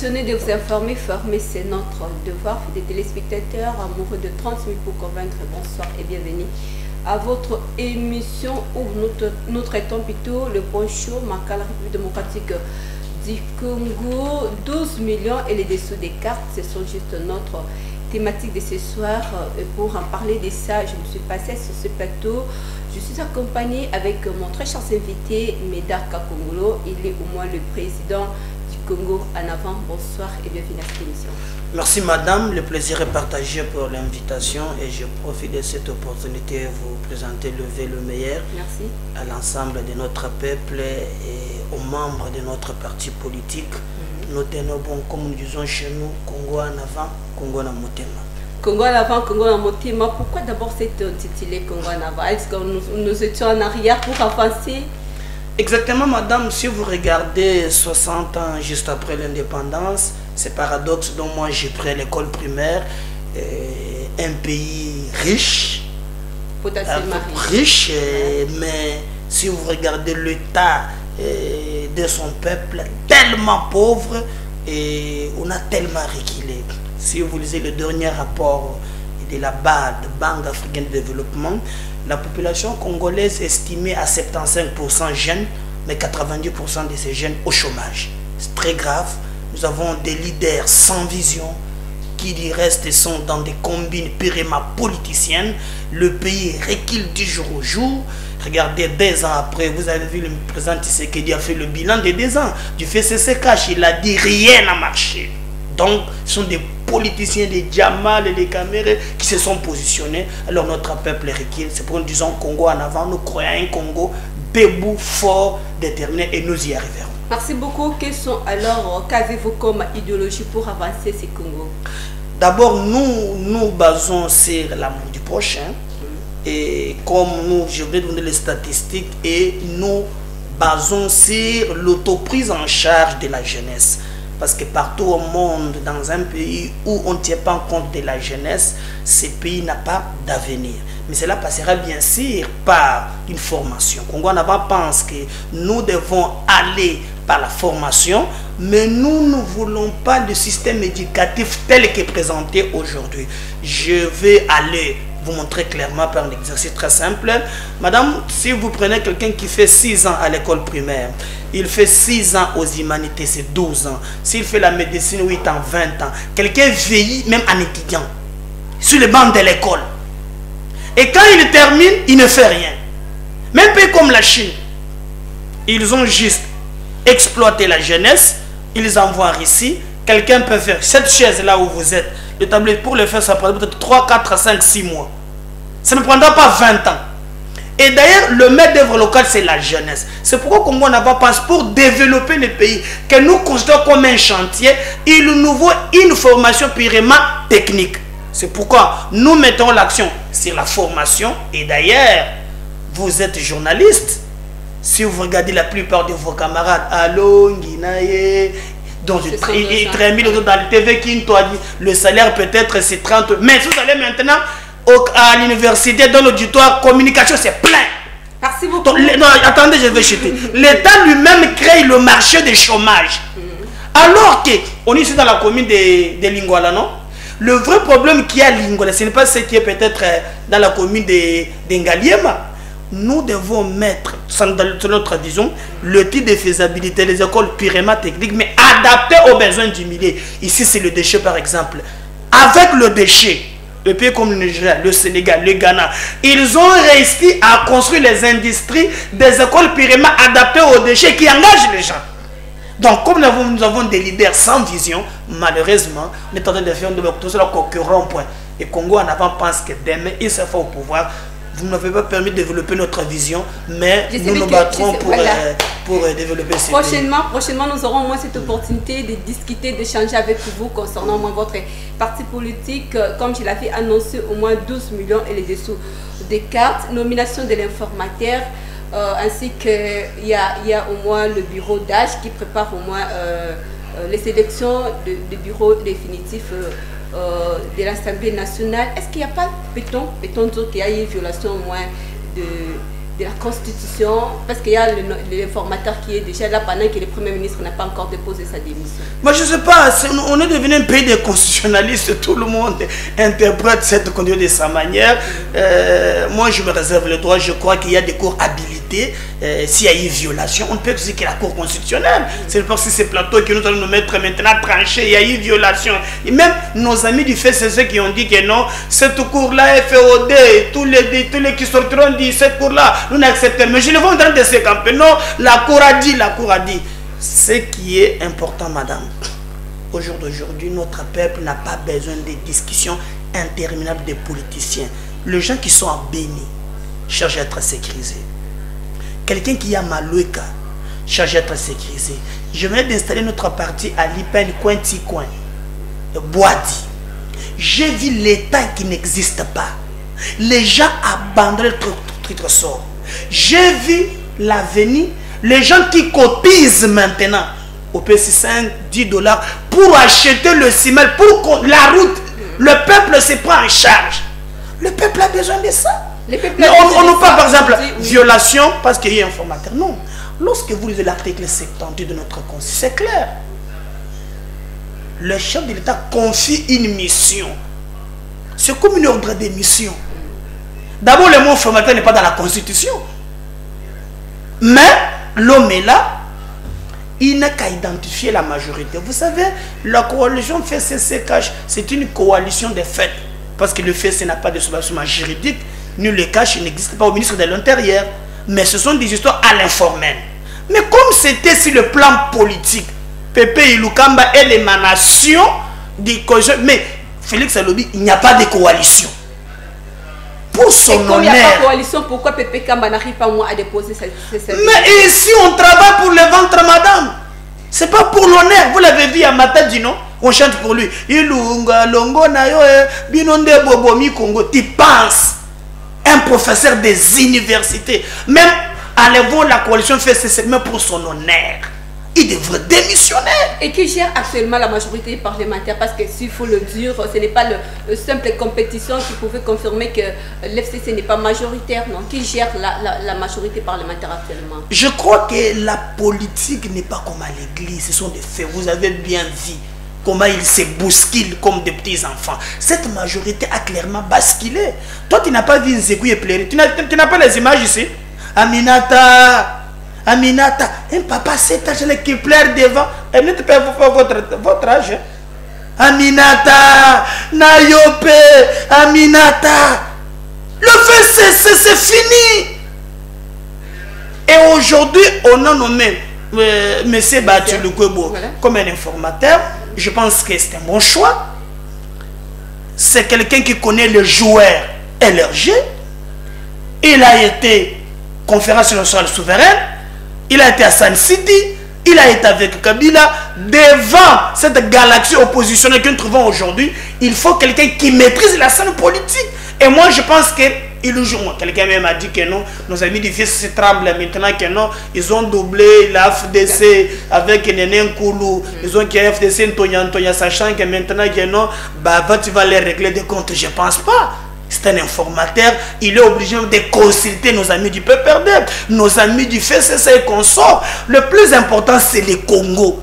passionné de vous informer, former, c'est notre devoir. Des téléspectateurs amoureux de 30 000 pour convaincre, bonsoir et bienvenue à votre émission où nous traitons plutôt le point chaud marquant la République démocratique du Congo. 12 millions et les dessous des cartes, ce sont juste notre thématique de ce soir. Et pour en parler de ça, je me suis passée sur ce plateau. Je suis accompagnée avec mon très cher invité, Médard Kakongolo. Il est au moins le président du Congo en avant. Bonsoir et bienvenue à cette émission. Merci madame, le plaisir est partagé pour l'invitation et je profite de cette opportunité de vous présenter le vœu le meilleur. Merci. À l'ensemble de notre peuple et aux membres de notre parti politique. Nous tenons bon, comme nous disons chez nous, Congo en avant, Congo en motema. Congo en avant, Congo en motema. Pourquoi d'abord c'est intitulé Congo en avant? Est-ce que nous étions en arrière pour avancer? Exactement madame, si vous regardez 60 ans juste après l'indépendance, c'est paradoxe dont moi j'ai pris l'école primaire, un pays riche, mais si vous regardez l'état de son peuple, tellement pauvre, et on a tellement reculé. Si vous lisez le dernier rapport de la BAD, Banque africaine de développement, la population congolaise est estimée à 75% jeunes, mais 90% de ces jeunes au chômage. C'est très grave. Nous avons des leaders sans vision qui du reste sont dans des combines purement politiciennes. Le pays recule du jour au jour. Regardez, 2 ans après, vous avez vu le président Tshisekedi a fait le bilan de 2 ans du FCCCH. Il a dit rien n'a marché. Donc, ce sont des politiciens, des Djamal et des Camérés qui se sont positionnés. Alors notre peuple recule. C'est pour nous disons Congo en avant. Nous croyons un Congo debout, fort, déterminé et nous y arriverons. Merci beaucoup. Qu'avez-vous comme idéologie pour avancer ce Congo? D'abord, nous basons sur l'amour du prochain. Et comme je vais donner les statistiques, et nous basons sur l'autoprise en charge de la jeunesse. Parce que partout au monde, dans un pays où on ne tient pas compte de la jeunesse, ce pays n'a pas d'avenir. Mais cela passera bien sûr par une formation. Congo en avant pense que nous devons aller par la formation, mais nous ne voulons pas de système éducatif tel que présenté aujourd'hui. Je vais aller vous montrer clairement par un exercice très simple. Madame, si vous prenez quelqu'un qui fait 6 ans à l'école primaire, il fait 6 ans aux humanités, c'est 12 ans. S'il fait la médecine, 8 ans, 20 ans. Quelqu'un vieillit même en étudiant, sur les bancs de l'école. Et quand il termine, il ne fait rien. Même peu comme la Chine. Ils ont juste exploité la jeunesse, ils envoient ici. Quelqu'un peut faire cette chaise là où vous êtes. Le tablette pour le faire, ça prend peut-être 3, 4, 5, 6 mois. Ça ne prendra pas 20 ans. Et d'ailleurs, le maître d'œuvre local, c'est la jeunesse. C'est pourquoi Congo n'a pas pensé pour développer le pays, que nous considérons comme un chantier, il nous faut une formation purement technique. C'est pourquoi nous mettons l'action sur la formation. Et d'ailleurs, vous êtes journaliste. Si vous regardez la plupart de vos camarades, Allo, Nguinaye, donc il très mis dans le TV qui nous a dit le salaire peut-être c'est 30. Mais si vous allez maintenant à l'université, dans l'auditoire, communication, c'est plein. Merci beaucoup. Donc, non, attendez, je vais chuter. L'État lui-même crée le marché du chômage. Alors qu'on est ici dans la commune de Lingouala, non? Le vrai problème qu'il y a à Lingouala, ce n'est pas ce qui est peut-être dans la commune de Ngaliema. Nous devons mettre, dans notre vision, le type de faisabilité, les écoles purement techniques, mais adaptées aux besoins du milieu. Ici, c'est le déchet, par exemple. Avec le déchet, le pays comme le Nigeria, le Sénégal, le Ghana, ils ont réussi à construire les industries des écoles purement adaptées aux déchets qui engagent les gens. Donc, comme nous avons des leaders sans vision, malheureusement, on est en train de faire tout cela concurrent. Et Congo en avant pense que demain, il se fait au pouvoir. Vous ne m'avez pas permis de développer notre vision, mais nous nous battrons pour développer ces Prochainement, nous aurons au moins cette opportunité de discuter, d'échanger avec vous concernant votre parti politique. Comme je l'avais annoncé, au moins 12 millions et les dessous des cartes. Nomination de l'informateur, ainsi qu'il y a au moins le bureau d'âge qui prépare au moins les sélections de bureaux définitifs de l'Assemblée nationale. Est-ce qu'il n'y a pas, peut-on dire qu'il y a eu une violation au moins de la Constitution, parce qu'il y a le formateur qui est déjà là pendant que le Premier ministre n'a pas encore déposé sa démission. Moi, je ne sais pas, on est devenu un pays de constitutionnalistes, tout le monde interprète cette conduite de sa manière. Moi, je me réserve le droit, je crois qu'il y a des cours habilités. S'il y a eu violation, on ne peut que dire que la Cour constitutionnelle. C'est parce que ces plateaux que nous allons nous mettre maintenant tranchés, il y a eu violation. Et même nos amis du FCC qui ont dit que non, cette cour-là est FOD, tous les qui sortiront de cette cour-là, nous n'acceptons. Mais je le vois en train de se camper. Non, la Cour a dit, la Cour a dit. Ce qui est important, madame, au jour d'aujourd'hui, notre peuple n'a pas besoin de discussions interminables des politiciens. Les gens qui sont en Béni cherchent à être sécurisés. Quelqu'un qui est à Maloueka cherche à être sécurisé. Je venais d'installer notre parti à Lipen, Coin, Boadi. J'ai vu l'État qui n'existe pas. Les gens abandonnent le sort. J'ai vu l'avenir, les gens qui cotisent maintenant au PC5, 10 $, pour acheter le ciment, pour la route. Le peuple se prend en charge. Le peuple a besoin de ça. Mais on nous parle par exemple violation parce qu'il y a un formateur. Non. Lorsque vous lisez l'article 70 de notre Constitution, c'est clair. Le chef de l'État confie une mission. C'est comme une ordre de mission. D'abord, le mot formateur n'est pas dans la Constitution. Mais l'homme est là. Il n'a qu'à identifier la majorité. Vous savez, la coalition FCC-Cash, c'est une coalition de fait. Parce que le FCC n'a pas de solution juridique. Nul le cache, il n'existe pas au ministre de l'Intérieur. Mais ce sont des histoires à l'informel. Mais comme c'était sur le plan politique, Pépé Ilukamba est l'émanation des coalitions. Mais Félix Alobi, il n'y a pas de coalition. Pour son honneur. Comme il n'y a pas de coalition, pourquoi Pépé Kamba n'arrive pas moi à déposer cette... Mais ici, on travaille pour le ventre, madame. C'est pas pour l'honneur. Vous l'avez vu à Matadi, non? On chante pour lui. Ilunga, longo na yo, binonde bobomi Congo. Tu penses, un professeur des universités, même enlevant la coalition fait c'est même pour son honneur. Il devrait démissionner. Et qui gère actuellement la majorité parlementaire? Parce que s'il faut le dire, ce n'est pas le simple compétition qui pouvait confirmer que l'FCC n'est pas majoritaire, non? Qui gère la majorité parlementaire actuellement? Je crois que la politique n'est pas comme à l'église, ce sont des faits. Vous avez bien vu comment ils se bousculent comme des petits enfants. Cette majorité a clairement basculé. Toi, tu n'as pas vu Nzegou et pleurer. Tu n'as pas les images ici? Aminata, un papa cet âge qui pleure devant. Elle ne peut pas votre âge. Aminata, Nayope, Aminata. Le fait, c'est fini. Et aujourd'hui, on a nommé M. Batu Lukwebo comme un informateur. Je pense que c'est un bon choix. C'est quelqu'un qui connaît le joueur LRG. Il a été conférence nationale souveraine. Il a été à San City. Il a été avec Kabila. Devant cette galaxie oppositionnelle que nous trouvons aujourd'hui, il faut quelqu'un qui maîtrise la scène politique. Et moi, je pense que quelqu'un même a dit que non, nos amis du fils se tremblent maintenant que non, ils ont doublé la FDC avec Néné Nkoulou, ils ont qu'il y a FDC Ntonia, sachant que maintenant que non, bah, tu vas les régler des comptes. Je pense pas. C'est un informateur, il est obligé de consulter nos amis du PPRD, nos amis du FCC et consorts. Le plus important, c'est le Congo.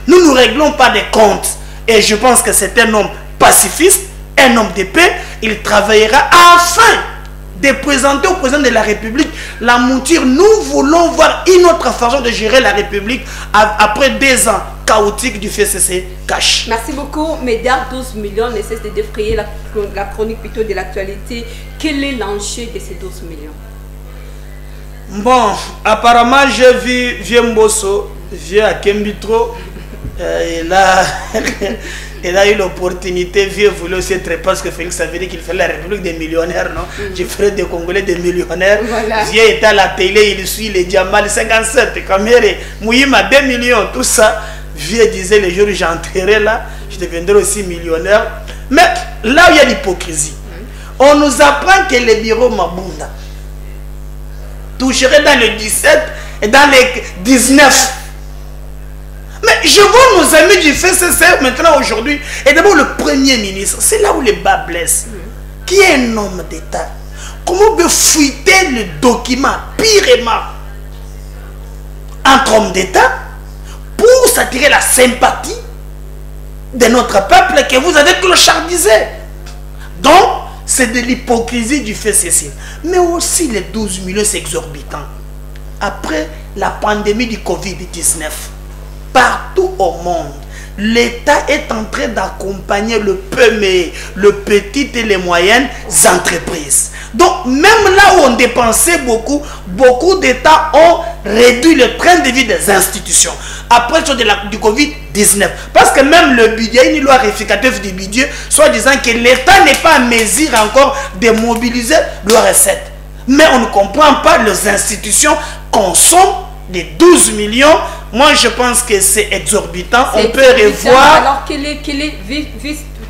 Nous ne réglons pas des comptes. Et je pense que c'est un homme pacifiste, un homme de paix. Il travaillera afin de présenter au président de la République la mouture. Nous voulons voir une autre façon de gérer la République après 2 ans chaotiques du FCC cash. Merci beaucoup. Mesdames, 12 millions ne cessent de défrayer la chronique plutôt de l'actualité. Quel est l'enjeu de ces 12 millions? Bon, apparemment, j'ai vu Vieux Mbosso, Vieux à Kembitro. Il a eu l'opportunité, Vieux voulait aussi être, parce que Félix avait dit qu'il fait la République des millionnaires, non? Je ferai des Congolais des millionnaires. Voilà. Vieux était à la télé, il suit les diamants, les 57, Kamere, Mouyima, 2 millions, tout ça. Vieux disait, les jours où j'entrerai là, je deviendrai aussi millionnaire. Mais là où il y a l'hypocrisie, on nous apprend que les bureaux Mabunda toucheraient dans le 17 et dans les 19. Mais je vois nos amis du FCC maintenant aujourd'hui, et d'abord le Premier ministre, c'est là où les bas blessent, qui est un homme d'État, Comment peut fuiter le document pirement entre hommes d'État pour s'attirer la sympathie de notre peuple que vous avez clochardisé? Donc, c'est de l'hypocrisie du fait ceci. Mais aussi les 12 millions, c'est exorbitant. Après la pandémie du Covid-19, partout au monde, l'État est en train d'accompagner le PME, le petit et les moyennes entreprises. Donc, même là où on dépensait beaucoup, beaucoup d'États ont réduit le train de vie des institutions. Après du Covid-19. Parce que même le budget, une loi rectificative du budget, soit disant que l'État n'est pas en mesure encore de mobiliser leurs recettes. Mais on ne comprend pas, les institutions consomment des 12 millions. Moi, je pense que c'est exorbitant. On peut revoir. Alors, vu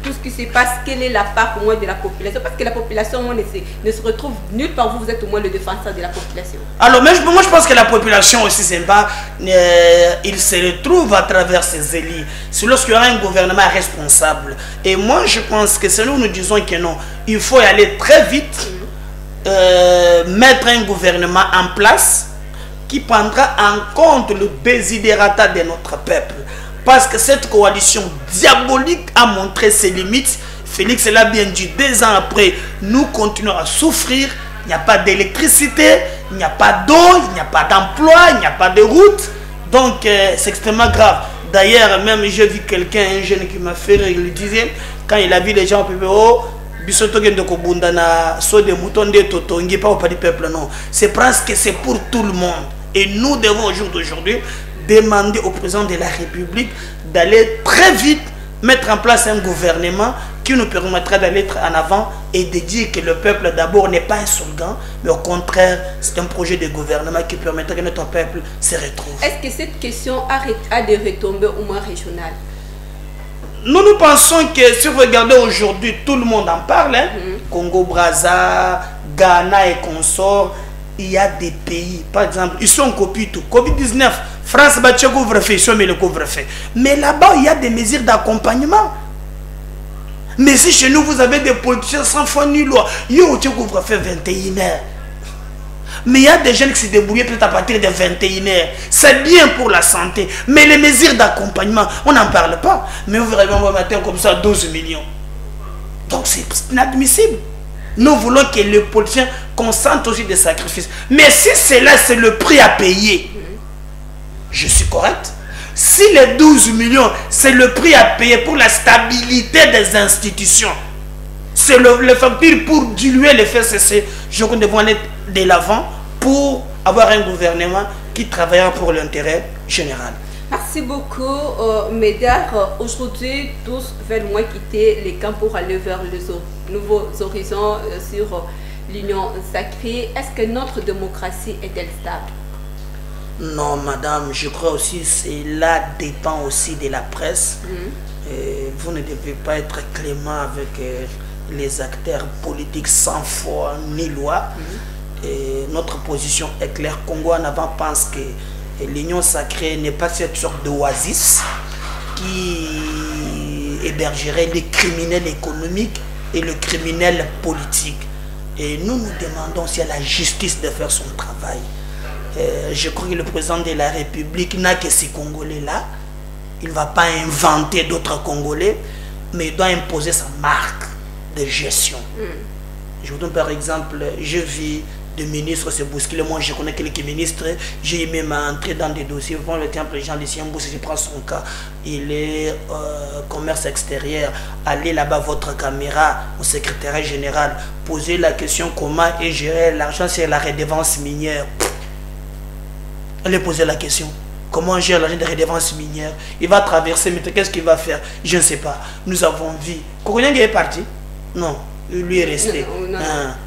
tout ce qui se passe, quelle est la part au moins de la population? Parce que la population, moi, ne se retrouve nulle part. Vous êtes au moins le défenseur de la population. Alors, moi, je pense que la population aussi, c'est pas. Il se retrouve à travers ces élus. C'est lorsqu'il y aura un gouvernement responsable. Et moi, je pense que c'est nous disons que non. Il faut y aller très vite, mettre un gouvernement en place qui prendra en compte le desiderata de notre peuple. Parce que cette coalition diabolique a montré ses limites. Félix l'a bien dit, 2 ans après, nous continuons à souffrir. Il n'y a pas d'électricité, il n'y a pas d'eau, il n'y a pas d'emploi, il n'y a pas de route. Donc, c'est extrêmement grave. D'ailleurs, même j'ai vu quelqu'un, un jeune qui m'a fait rire, il disait, quand il a vu les gens, c'est presque c'est pour tout le monde. Et nous devons au jour d'aujourd'hui demander au président de la République d'aller très vite mettre en place un gouvernement qui nous permettra d'aller en avant et de dire que le peuple d'abord n'est pas un slogan, mais au contraire, c'est un projet de gouvernement qui permettra que notre peuple se retrouve. Est-ce que cette question a des retombées au moins régionales? Nous pensons que si vous regardez aujourd'hui, tout le monde en parle. Hein? Congo, Brazza, Ghana et consorts. Il y a des pays, par exemple, ils sont copiés tout. Covid-19, France bat le couvre-feu, ils sont mis le couvre-feu. Mais là-bas, il y a des mesures d'accompagnement. Mais si chez nous, vous avez des politiciens sans foi ni loi, il y a un couvre-feu 21h. Mais il y a des jeunes qui se débrouillent peut-être à partir de 21h. C'est bien pour la santé. Mais les mesures d'accompagnement, on n'en parle pas. Mais vous verrez un matin comme ça, 12 millions. Donc c'est inadmissible. Nous voulons que les politiciens consentent aussi des sacrifices. Mais si cela, c'est le prix à payer, je suis correct. Si les 12 millions, c'est le prix à payer pour la stabilité des institutions, c'est le facteur pour diluer les FCC, je crois que nous devons aller de l'avant pour avoir un gouvernement qui travaillera pour l'intérêt général. Merci beaucoup, Médard. Aujourd'hui, tous veulent moins quitter les camps pour aller vers les nouveaux horizons sur l'union sacrée. Est-ce que notre démocratie est-elle stable? Non, madame, je crois aussi que cela dépend aussi de la presse. Vous ne devez pas être clément avec les acteurs politiques sans foi ni loi. Et notre position est claire. Congo en avant pense que l'union sacrée n'est pas cette sorte d'oasis qui hébergerait les criminels économiques et le criminel politique. Et nous nous demandons si à la justice de faire son travail. Je crois que le président de la République n'a que ces Congolais-là. Il ne va pas inventer d'autres Congolais, mais il doit imposer sa marque de gestion. Je vous donne par exemple, je vis de ministres se bousculer. Moi, je connais quelques ministres. J'ai même entré dans des dossiers. Vous prenez le exemple, Jean Lucienbous, je prends son cas. Il est commerce extérieur. Allez là-bas, votre caméra au secrétariat général. Posez la question comment est géré l'argent sur la redevance minière. Allez poser la question. Comment on gère l'argent de redevance minière? Il va traverser, mais qu'est-ce qu'il va faire? Je ne sais pas. Nous avons vu. Kokouniang est parti? Non. Lui est resté.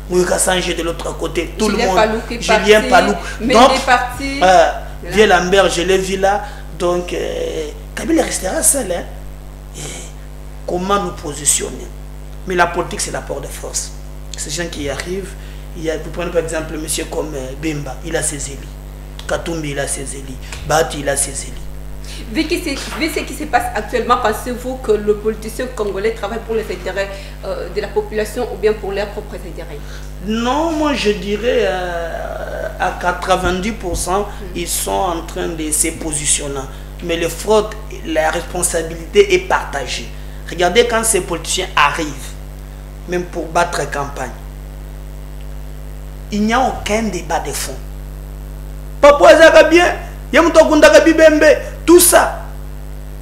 Oui, Kassange de l'autre côté. Tout le monde. Julien Palou. Mais il est parti. Vieux Lambert, je l'ai vu là. Donc, Kabila restera seul. Hein? Comment nous positionner? Mais la politique, c'est l'apport de force. Ces gens qui arrivent, vous prenez par exemple un monsieur comme Bemba, il a ses élus. Katumbi, il a ses élus. Bati, il a ses élus. Vu ce qui se passe actuellement, pensez-vous que le politicien congolais travaille pour les intérêts de la population ou bien pour leurs propres intérêts? Non, moi je dirais à 90%, ils sont en train de se positionner. Mais le fraude, la responsabilité est partagée. Regardez quand ces politiciens arrivent, même pour battre campagne, il n'y a aucun débat de fond. Papa Zaka bien, tout ça.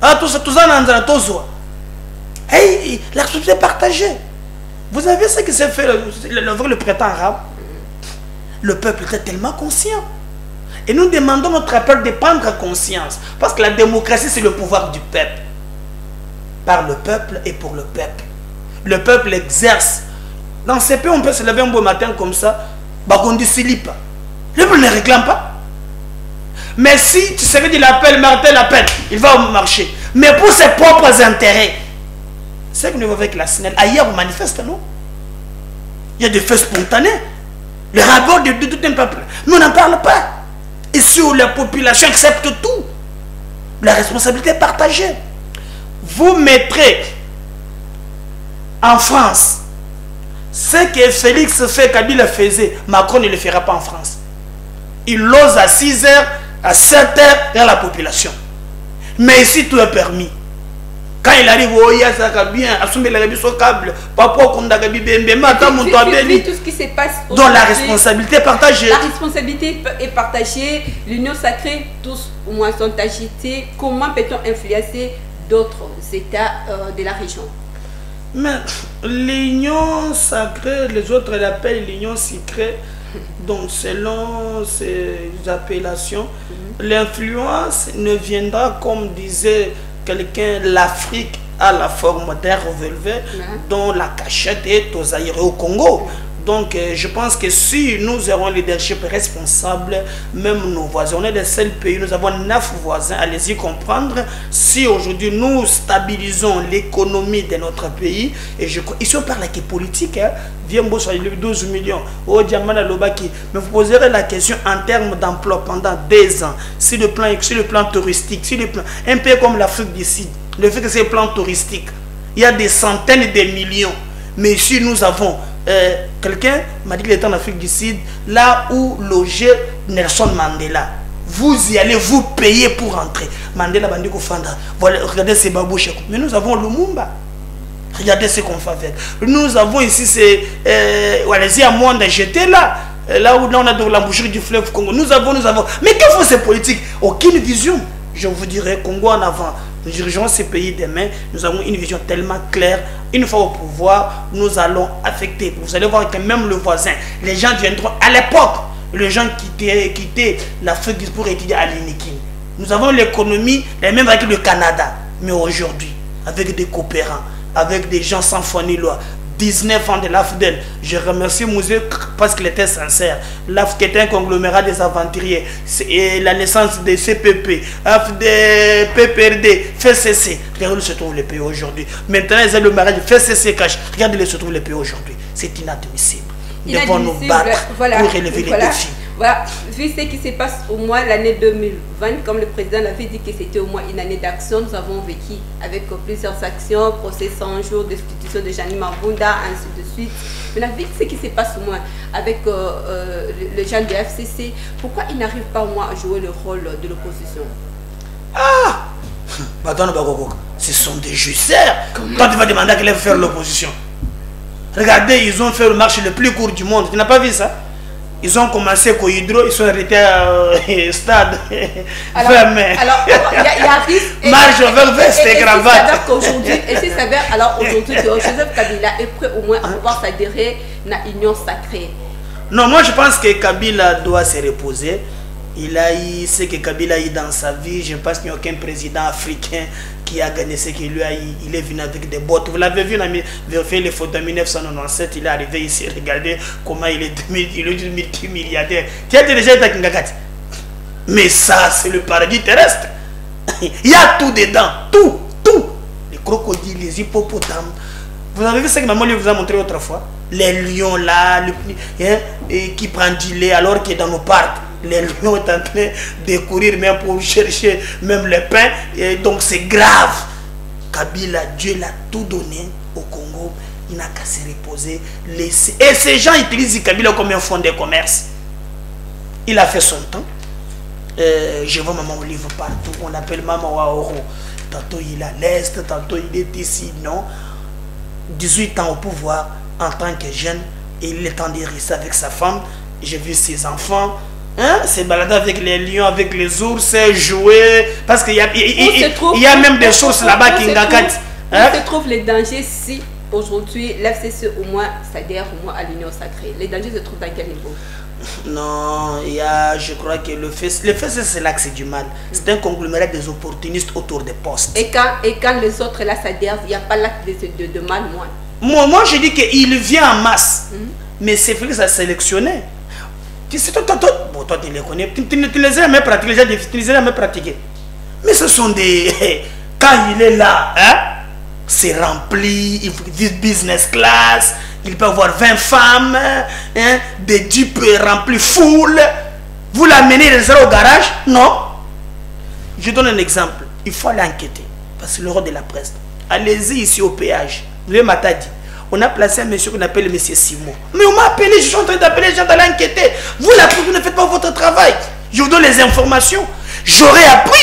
Ah, tout ça, hey, la responsabilité est partagée. Vous avez vu ce qui s'est fait le printemps arabe? Le peuple était tellement conscient. Et nous demandons à notre peuple de prendre conscience. Parce que la démocratie, c'est le pouvoir du peuple. Par le peuple et pour le peuple. Le peuple exerce. Dans ces pays, on peut se lever un beau matin comme ça. On dit slip. Le peuple ne réclame pas. Mais si tu savais qu'il appelle Martin l'appel, il va marcher. Mais pour ses propres intérêts. C'est que nous avec la SNEL. Ailleurs, on manifeste, non? Il y a des faits spontanés. Le rapport de tout un peuple. Mais on n'en parle pas. Et sur la population accepte tout. La responsabilité est partagée. Vous mettrez en France ce que Félix fait, Kabila faisait. Macron ne le fera pas en France. Il ose à 6 h, à 7 h dans la population. Mais ici, tout est permis. Quand il arrive, oh, il y a ça bien, assumer la révision câble, papa, Kondagabi, Bembe, Mata, Montouabeli. Tout ce qui se passe. Donc la responsabilité est partagée. La responsabilité est partagée, l'union sacrée, tous au moins sont agités. Comment peut-on influencer d'autres États de la région? Mais l'union sacrée, les autres l'appellent l'union sacrée. Donc selon ces appellations, l'influence ne viendra, comme disait quelqu'un, l'Afrique a la forme d'un revêt dont la cachette est aux Zaïre au Congo. Donc je pense que si nous avons un leadership responsable, même nos voisins, on est le seul pays, nous avons 9 voisins, allez-y comprendre. Si aujourd'hui nous stabilisons l'économie de notre pays, et je crois, ici on parle avec politique, hein, viens sur les 12 millions, oh Diamana Lobaki, mais vous poserez la question en termes d'emploi pendant 2 ans, sur le plan touristique, sur le plan, un pays comme l'Afrique du Sud, le fait que c'est un plan touristique, il y a des centaines de millions, mais ici nous avons quelqu'un m'a dit qu'il était en Afrique du Sud, là où logeait Nelson Mandela. Vous y allez, vous payez pour entrer. Mandela Bandi Kofanda. Voilà, regardez ces babouches. Mais nous avons Lumumba. Regardez ce qu'on fait avec. Nous avons ici ces allez-y à Mwanda, j'étais là. Là où on a de l'embouchure du fleuve Congo. Nous avons. Mais que font ces politiques? Aucune vision. Je vous dirais, Congo en avant. Nous dirigeons ces pays demain. Nous avons une vision tellement claire. Une fois au pouvoir, nous allons affecter. Vous allez voir que même le voisin, les gens viendront. À l'époque, les gens quittaient l'Afrique pour étudier à l'Inikin. Nous avons l'économie, les mêmes avec le Canada. Mais aujourd'hui, avec des coopérants, avec des gens sans foi ni loi, 19 ans de l'AFDEL. Je remercie Mouzé parce qu'il était sincère. L'AFDEL était un conglomérat des aventuriers. Et la naissance des CPP, AFDEL, PPRD, FCC. Regardez où se trouvent les pays aujourd'hui. Maintenant, ils ont le mariage FCC cash. Regardez où se trouvent les pays aujourd'hui. C'est inadmissible. Nous devons nous battre pour relever les défis. Voilà, vu ce qui se passe au moins l'année 2020, comme le président l'avait dit que c'était au moins une année d'action, nous avons vécu avec plusieurs actions, procès 100 jours, destitution de Jeannie Mabunda, ainsi de suite. Maintenant, vu ce qui se passe au moins avec les gens du FCC, pourquoi ils n'arrivent pas au moins à jouer le rôle de l'opposition? Ah, ce sont des justiciers. Quand tu vas demander à quelqu'un de faire l'opposition, regardez, ils ont fait le marché le plus court du monde. Tu n'as pas vu ça? Ils ont commencé au hydro, ils sont arrêtés à stade. Alors, il y a risque. Marche vers veste et cravate. Et c'est s'avère alors aujourd'hui que Joseph Kabila est prêt au moins à pouvoir s'adhérer à l'union sacrée. Non, moi je pense que Kabila doit se reposer. Il a eu ce que Kabila a eu dans sa vie. Je pense qu'il n'y a aucun président africain qui a gagné ce qu'il lui a eu. Il est venu avec des bottes. Vous l'avez vu, il a fait les photos en 1997. Il est arrivé ici. Regardez comment il est multimilliardaire. Tu as déjà été à Kingakati. Mais ça, c'est le paradis terrestre. Il y a tout dedans. Tout. Les crocodiles, les hippopotames. Vous avez vu ce que maman lui vous a montré autrefois? Les lions là, qui prennent du lait alors qu'il est dans nos parcs. Les lions sont en train de courir même pour chercher même le pain. Et donc c'est grave. Kabila, Dieu l'a tout donné au Congo. Il n'a qu'à se reposer, laisser. Et ces gens utilisent Kabila comme un fonds de commerce. Il a fait son temps. Je vois maman au livre partout. On appelle maman Waoro. Tantôt il est à l'Est, tantôt il est ici. Non. 18 ans au pouvoir en tant que jeune. Et il est temps de rester avec sa femme. J'ai vu ses enfants. Hein, se balader avec les lions, avec les ours, jouer. Parce qu'il y a même des sources là-bas qui n'engagent. Où se trouvent les dangers si aujourd'hui l'FCC au moins s'adhère au moins à l'Union sacrée? Les dangers se trouvent à quel niveau? Non, il y a, je crois que le FCC c'est l'axe du mal. C'est un conglomérat des opportunistes autour des postes. Et quand les autres là s'adhèrent, il n'y a pas l'acte de mal, moi je dis qu'il vient en masse. Mais c'est Félix a sélectionné. Bon, toi tu les connais, tu les as jamais pratiqués, tu les as jamais pratiqués. Mais ce sont des... Quand il est là, hein, c'est rempli, il vit business class, il peut avoir 20 femmes, hein, des jeeps remplis full. Vous l'amenez au garage? Non. Je donne un exemple. Il faut aller enquêter. Parce que le rôle de la presse. Allez-y ici au péage. Le matin dit. On a placé un monsieur qu'on appelle monsieur Simon. Mais on m'a appelé, je suis en train d'appeler les gens d'aller enquêter. Vous là, vous ne faites pas votre travail. Je vous donne les informations. J'aurais appris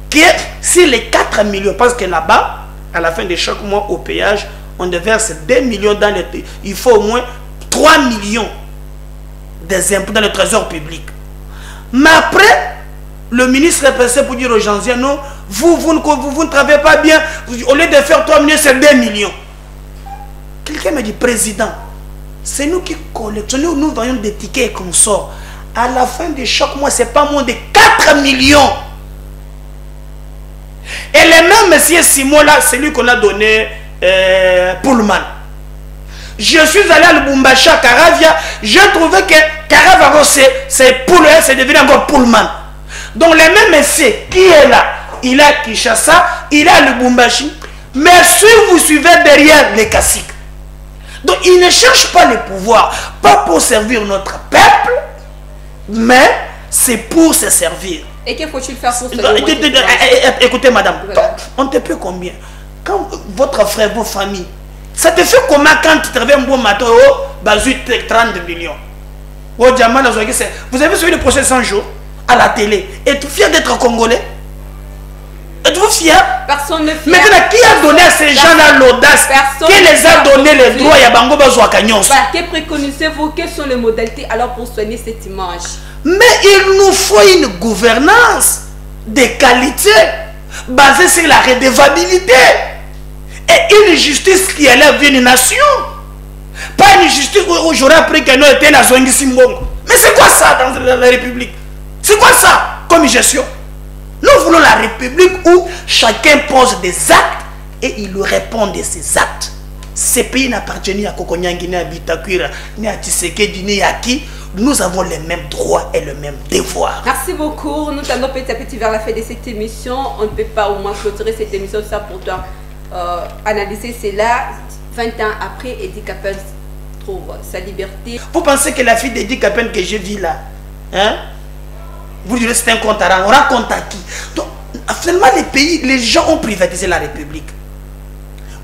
que si les 4 millions, parce que là-bas, à la fin de chaque mois au péage, on déverse 2 millions dans le... Il faut au moins 3 millions des impôts dans le trésor public. Mais après, le ministre est passé pour dire aux gens, non, vous ne travaillez pas bien. Au lieu de faire 3 millions, c'est 2 millions. Quelqu'un me dit, président, c'est nous qui collectionnons, nous voyons des tickets et qu'on sort. À la fin de chaque mois, c'est pas moins de 4 millions. Et le même monsieur Simon là, c'est lui qu'on a donné Pullman. Je suis allé à Lubumbashi, à Caravia, j'ai trouvé que Caravia, c'est Pullman, c'est devenu encore Pullman. Donc le même monsieur qui est là, il a Kinshasa, il a Lubumbashi, mais si vous suivez derrière les caciques, donc il ne cherche pas le pouvoir, pas pour servir notre peuple, mais c'est pour se servir. Et que faut-il faire pour se écoutez madame, voilà. On te paie combien? Quand votre frère, vos familles, ça te fait comment quand tu travailles un bon matin au bazou 30 millions? Vous avez suivi le procès 100 jours à la télé. Êtes-vous fier d'être congolais? Êtes-vous fier? Personne ne fier. Maintenant, qui a donné à ces gens-là l'audace? Qui les a donné les droits? Yabango Bazoua Kanyons. Que préconisez-vous? Quelles sont les modalités alors pour soigner cette image? Mais il nous faut une gouvernance de qualité basée sur la redevabilité et une justice qui élève une nation. Pas une justice où j'aurais appris qu'elle était dans Zongi Simbongo. Mais c'est quoi ça dans la République? C'est quoi ça comme gestion? Nous voulons la République où chacun pose des actes et il lui répond de ses actes. Ces pays n'appartiennent ni à Kokonyangi, ni à Bitakwira, ni à Tshisekedi, ni à qui. Nous avons les mêmes droits et le même devoir. Merci beaucoup. Nous allons petit à petit vers la fin de cette émission. On ne peut pas au moins clôturer cette émission. Ça pour toi. Analyser cela 20 ans après, Eddie Capen trouve sa liberté. Vous pensez que la fille d'Eddie Capen que je vis là, hein? Vous direz c'est un compte à rendre. On raconte à qui? Donc, finalement, les gens ont privatisé la République.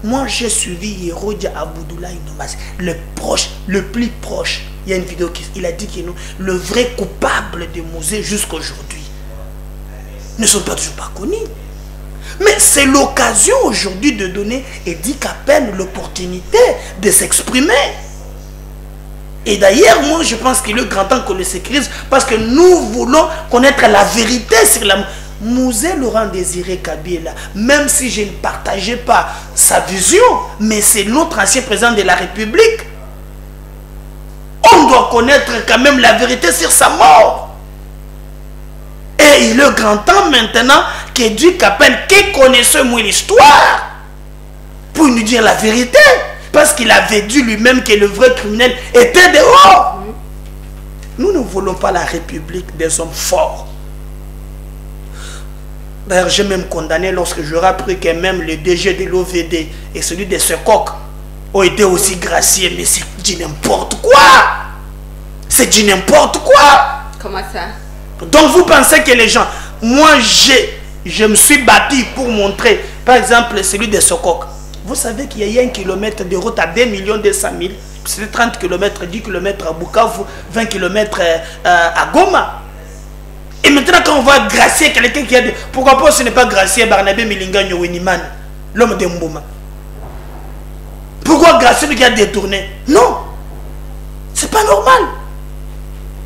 Moi, j'ai suivi Hérodja Aboudoulaye Nomas, le plus proche. Il y a une vidéo qui il a dit que nous, le vrai coupable des musées jusqu'à aujourd'hui ne sont pas toujours pas connus. Mais c'est l'occasion aujourd'hui de donner Eddie Capen l'opportunité de s'exprimer. Et d'ailleurs, moi, je pense qu'il est grand temps qu'on le sécurise parce que nous voulons connaître la vérité sur la... Musée Laurent Désiré Kabila, même si je ne partageais pas sa vision, mais c'est notre ancien président de la République. On doit connaître quand même la vérité sur sa mort. Et il est grand temps maintenant qu'Eddie Capen, qui connaissait moins l'histoire, pour nous dire la vérité. Parce qu'il avait dit lui-même que le vrai criminel était dehors. Nous ne voulons pas la République des hommes forts. D'ailleurs, j'ai même condamné lorsque j'aurais appris que même le DG de l'OVD et celui de ce coq ont été aussi graciés. Mais c'est dit n'importe quoi. C'est du n'importe quoi. Comment ça? Donc vous pensez que les gens... Moi, je me suis battu pour montrer, par exemple, celui de Sokok. Vous savez qu'il y a 1 kilomètre de route à 2 200 000. C'est 30 km, 10 km à Bukavu, 20 km à Goma. Et maintenant, quand on va gracier quelqu'un qui a... Pourquoi pas ce n'est pas gracier Barnabé Milinga Nyoweniman, l'homme de Mbouma? Pourquoi gracier le qui a détourné? Non. C'est pas normal.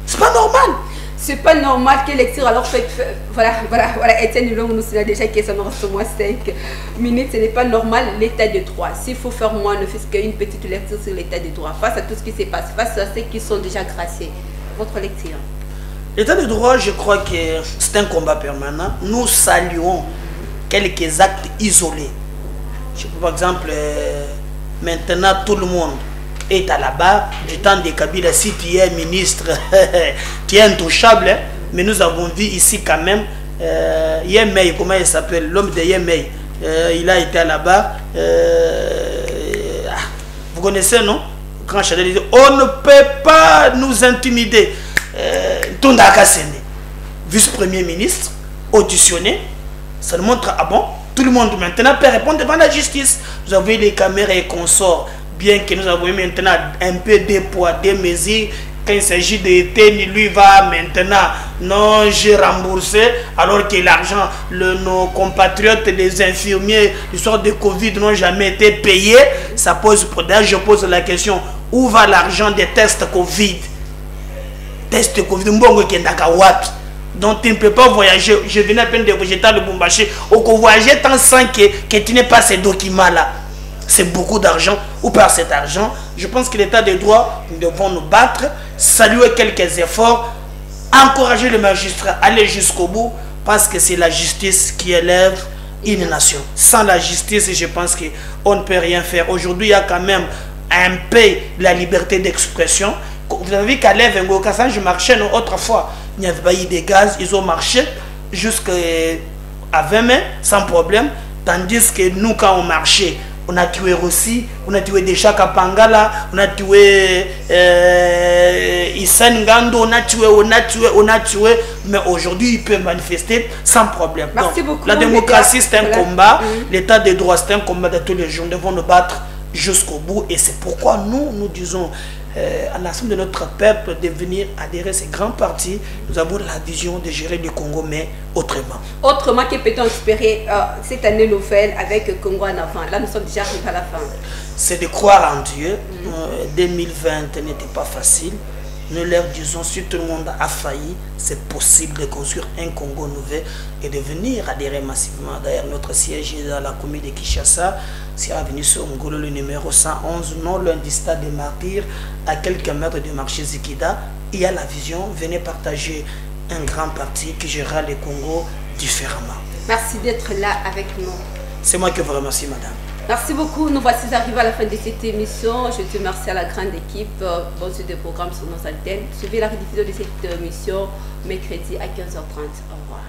C'est pas normal. C'est pas normal que lecture alors fait... Voilà, Etienne Long nous a déjà qui s'en reste au moins 5 minutes. Ce n'est pas normal l'état de droit. S'il faut faire moins, ne fût-ce qu'une petite lecture sur l'état de droit, face à tout ce qui se passe, face à ceux qui sont déjà graciés. Votre lecture? L'état de droit, je crois que c'est un combat permanent. Nous saluons quelques actes isolés. Par exemple, maintenant tout le monde est à la barre du temps de Kabila. Si tu es ministre, tu es intouchable. Hein? Mais nous avons vu ici quand même Yemei, comment il s'appelle, l'homme de Yemei. Il a été à la barre. Vous connaissez, non? Quand Chadel dit, on ne peut pas nous intimider. Tondaka Sene, vice-premier ministre, auditionné, ça nous montre, ah bon, tout le monde maintenant peut répondre devant la justice. Vous avez les caméras et consorts, bien que nous avons maintenant un peu de poids, des mesures. Quand il s'agit de TN, lui va maintenant, non, j'ai remboursé, alors que l'argent, nos compatriotes, les infirmiers, l'histoire de Covid n'ont jamais été payés. Ça pose problème. Je pose la question, où va l'argent des tests Covid? Test Covid, donc tu ne peux pas voyager. Je venais à peine de végétal de Bumbashi. Ou qu'on voyager tant sans que tu n'aies pas ces documents-là. C'est beaucoup d'argent. Ou par cet argent, je pense que l'état de droit, nous devons nous battre, saluer quelques efforts, encourager les magistrats, aller jusqu'au bout, parce que c'est la justice qui élève une nation. Sans la justice, je pense qu'on ne peut rien faire. Aujourd'hui, il y a quand même un peu la liberté d'expression. Vous avez vu qu'à l'Evengo, quand je marchais autrefois, il n'y avait pas eu de gaz, ils ont marché jusqu'à 20 mai sans problème. Tandis que nous, quand on marchait, on a tué Rossi, on a tué Deschamps Kapangala, on a tué Issa Ngando, on a tué. Mais aujourd'hui, ils peuvent manifester sans problème. Merci Donc, beaucoup, la démocratie, c'est un combat. L'état de droit, c'est un combat de tous les jours. Nous devons nous battre jusqu'au bout. Et c'est pourquoi nous disons à l'ensemble de notre peuple de venir adhérer à ces grands partis. Nous avons la vision de gérer le Congo, mais autrement. Autrement, que peut-on espérer cette année nouvelle avec Congo en avant? Là, nous sommes déjà arrivés à la fin. C'est de croire en Dieu. 2020 n'était pas facile. Nous leur disons, si tout le monde a failli, c'est possible de construire un Congo nouveau et de venir adhérer massivement. D'ailleurs, notre siège est dans la commune de Kinshasa. C'est avenue Songolo, le numéro 111, non loin du stade des Martyrs, à quelques mètres du marché Zikida. Il y a la vision, venez partager un grand parti qui gérera le Congo différemment. Merci d'être là avec nous. C'est moi qui vous remercie, madame. Merci beaucoup. Nous voici arrivés à la fin de cette émission. Je te remercie à la grande équipe. Bonne suite de programmes sur nos antennes. Suivez la rediffusion de cette émission mercredi à 15h30. Au revoir.